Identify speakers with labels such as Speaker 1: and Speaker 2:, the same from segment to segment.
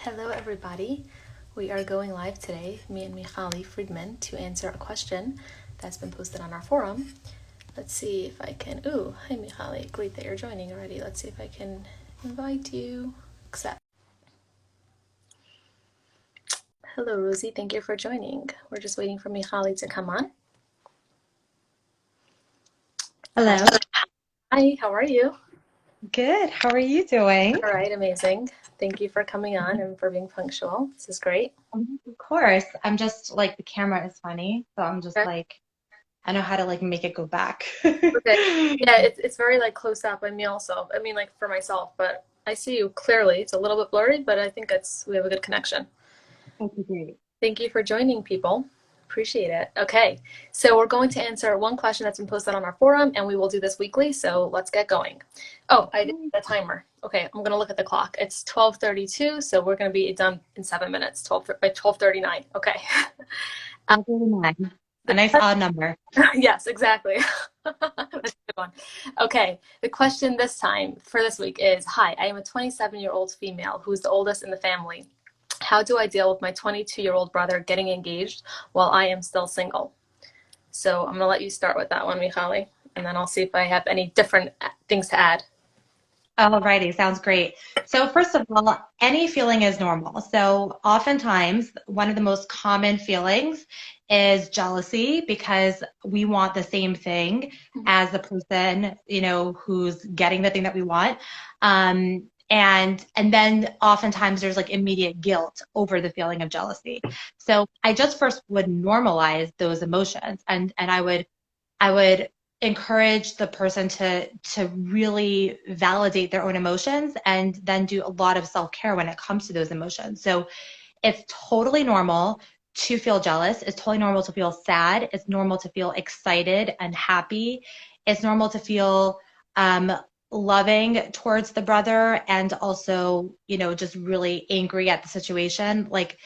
Speaker 1: Hello, everybody. We are going live today, me and Michali Friedman, to answer a question that's been posted on our forum. Let's see if I can. Ooh, hi, Michali. Great that you're joining already. Let's see if I can invite you. Accept. Hello, Rosie. Thank you for joining. We're just waiting for Michali to come on.
Speaker 2: Hello.
Speaker 1: Hi, how are you?
Speaker 2: Good. How are you doing?
Speaker 1: All right, amazing. Thank you for coming on and for being punctual. This is great.
Speaker 2: Of course. I'm just like the camera is funny, so I'm just
Speaker 1: Okay.
Speaker 2: like I know how to like make it go back.
Speaker 1: Okay. Yeah, it's very like close up on me also. I mean, like for myself, but I see you clearly. It's a little bit blurry, but I think we have a good connection.
Speaker 2: Okay, great.
Speaker 1: Thank you for joining, people. Appreciate it. Okay, so we're going to answer one question that's been posted on our forum, and we will do this weekly. So let's get going. Oh, I did the timer. Okay, I'm gonna look at the clock. It's 12:32, so we're gonna be done in 7 minutes. 12:39. Okay.
Speaker 2: 39. A nice odd number.
Speaker 1: Yes, exactly. That's a good one. Okay, the question this time for this week is, hi, I am a 27-year-old female who's the oldest in the family. How do I deal with my 22-year-old brother getting engaged while I am still single? So I'm gonna let you start with that one, Michali, and then I'll see if I have any different things to add.
Speaker 2: Alrighty, sounds great. So first of all, any feeling is normal. So oftentimes, one of the most common feelings is jealousy because we want the same thing as the person, who's getting the thing that we want. And then oftentimes there's like immediate guilt over the feeling of jealousy. So I just first would normalize those emotions and I would encourage the person to really validate their own emotions and then do a lot of self-care when it comes to those emotions. So it's totally normal to feel jealous. It's totally normal to feel sad. It's normal to feel excited and happy. It's normal to feel um, loving towards the brother and also, just really angry at the situation. Like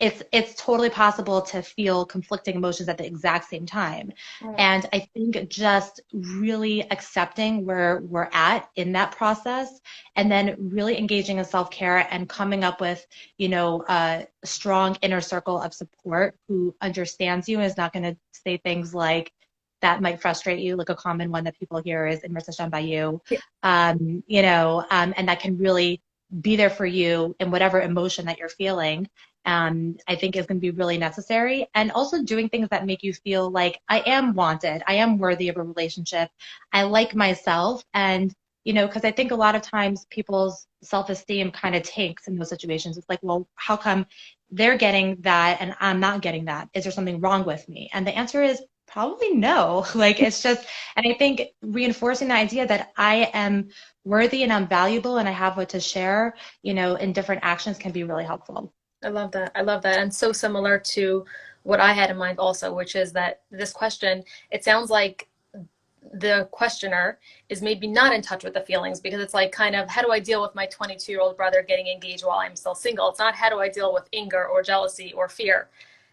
Speaker 2: it's totally possible to feel conflicting emotions at the exact same time.
Speaker 1: Mm.
Speaker 2: And I think just really accepting where we're at in that process and then really engaging in self-care and coming up with, a strong inner circle of support who understands you and is not going to say things like, that might frustrate you. Like a common one that people hear is "Immersion by you,"
Speaker 1: Yeah.
Speaker 2: and that can really be there for you in whatever emotion that you're feeling. I think is going to be really necessary. And also doing things that make you feel like I am wanted, I am worthy of a relationship, I like myself. And, because I think a lot of times people's self-esteem kind of tanks in those situations. It's like, well, how come they're getting that and I'm not getting that? Is there something wrong with me? And the answer is probably no. Like it's just, and I think reinforcing the idea that I am worthy and I'm valuable and I have what to share, in different actions can be really helpful.
Speaker 1: I love that. I love that. And so similar to what I had in mind also, which is that this question, it sounds like the questioner is maybe not in touch with the feelings because it's like kind of how do I deal with my 22-year-old brother getting engaged while I'm still single? It's not how do I deal with anger or jealousy or fear.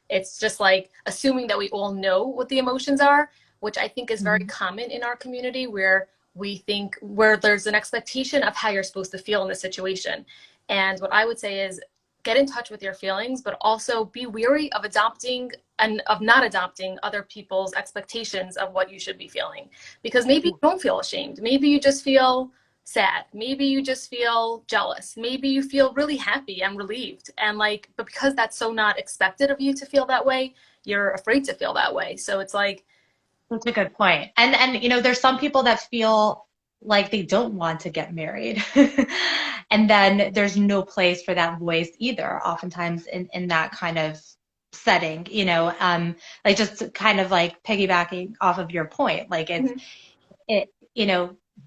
Speaker 1: It's just like assuming that we all know what the emotions are, which I think is very
Speaker 2: Mhm.
Speaker 1: common in our community where there's an expectation of how you're supposed to feel in the situation. And what I would say is get in touch with your feelings, but also be weary of adopting and of not adopting other people's expectations of what you should be feeling. Because maybe you don't feel ashamed. Maybe you just feel sad. Maybe you just feel jealous. Maybe you feel really happy and relieved. And like, but because that's so not expected of you to feel that way, you're afraid to feel that way. So it's like,
Speaker 2: That's a good point. And there's some people that feel like they don't want to get married. And then there's no place for that voice either, oftentimes in that kind of setting, like just kind of like piggybacking off of your point. Like
Speaker 1: mhm.
Speaker 2: it,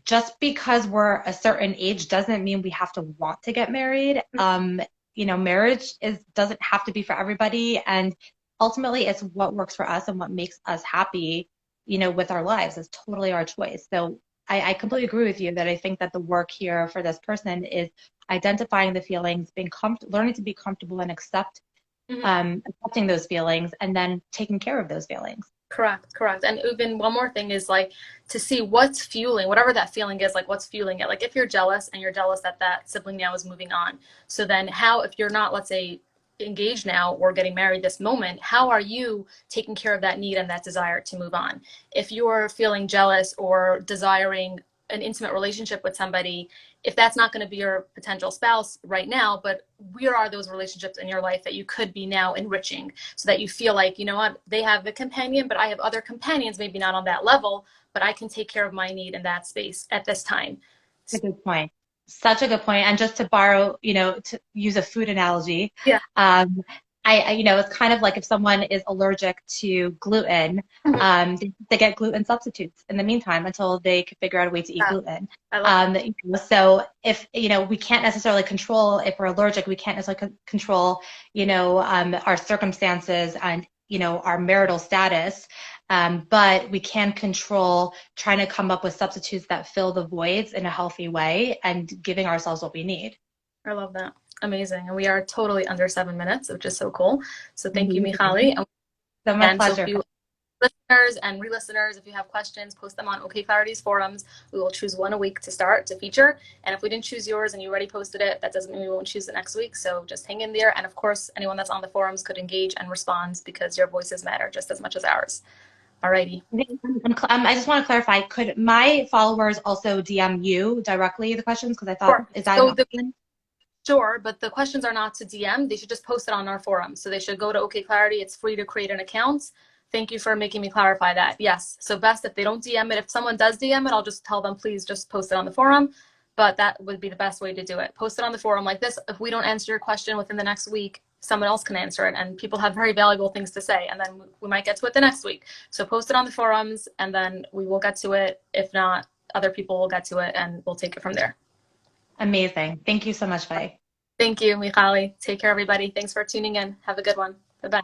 Speaker 2: just because we're a certain age doesn't mean we have to want to get married. Marriage doesn't have to be for everybody. And ultimately it's what works for us and what makes us happy, with our lives. It's totally our choice. So I completely agree with you that I think that the work here for this person is identifying the feelings, learning to be comfortable and accepting those feelings, and then taking care of those feelings.
Speaker 1: Correct, correct. And even one more thing is like to see what's fueling whatever that feeling is, like what's fueling it. Like if you're jealous and you're jealous that that sibling now is moving on. So then how, if you're not, let's say, engaged now or getting married this moment, how are you taking care of that need and that desire to move on? If you're feeling jealous or desiring an intimate relationship with somebody, if that's not going to be your potential spouse right now, but where are those relationships in your life that you could be now enriching so that you feel like, you know what, they have the companion, but I have other companions, maybe not on that level, but I can take care of my need in that space at this time.
Speaker 2: A good point. Such a good point. And just to borrow, to use a food analogy,
Speaker 1: Yeah.
Speaker 2: um, it's kind of like if someone is allergic to gluten,
Speaker 1: Mhm.
Speaker 2: they get gluten substitutes in the meantime until they can figure out a way to eat
Speaker 1: Yeah,
Speaker 2: gluten.
Speaker 1: I love that.
Speaker 2: So if, we can't necessarily control if we're allergic, we can't necessarily control, our circumstances and, our marital status. But we can control trying to come up with substitutes that fill the voids in a healthy way and giving ourselves what we need.
Speaker 1: I love that. Amazing. And we are totally under 7 minutes, which is so cool. So thank you,
Speaker 2: Amazing.
Speaker 1: Michali. And
Speaker 2: So my
Speaker 1: again, so if
Speaker 2: pleasure.
Speaker 1: you listeners and re-listeners, if you have questions, post them on OKclarity's forums. We will choose one a week to start to feature. And if we didn't choose yours and you already posted it, that doesn't mean we won't choose it next week. So just hang in there. And of course, anyone that's on the forums could engage and respond because your voices matter just as much as ours. Alrighty.
Speaker 2: I just want to clarify, could my followers also DM you directly the questions? Because I thought,
Speaker 1: Sure.
Speaker 2: is that an
Speaker 1: So the
Speaker 2: option?
Speaker 1: Sure, but the questions are not to DM. They should just post it on our forum. So they should go to OKclarity. It's free to create an account. Thank you for making me clarify that. Yes. So best if they don't DM it. If someone does DM it, I'll just tell them, please just post it on the forum. But that would be the best way to do it. Post it on the forum like this. If we don't answer your question within the next week, someone else can answer it. And people have very valuable things to say. And then we might get to it the next week. So post it on the forums and then we will get to it. If not, other people will get to it and we'll take it from there.
Speaker 2: Amazing. Thank you so much, Faye.
Speaker 1: Thank you, Michali. Take care, everybody. Thanks for tuning in. Have a good one. Bye-bye.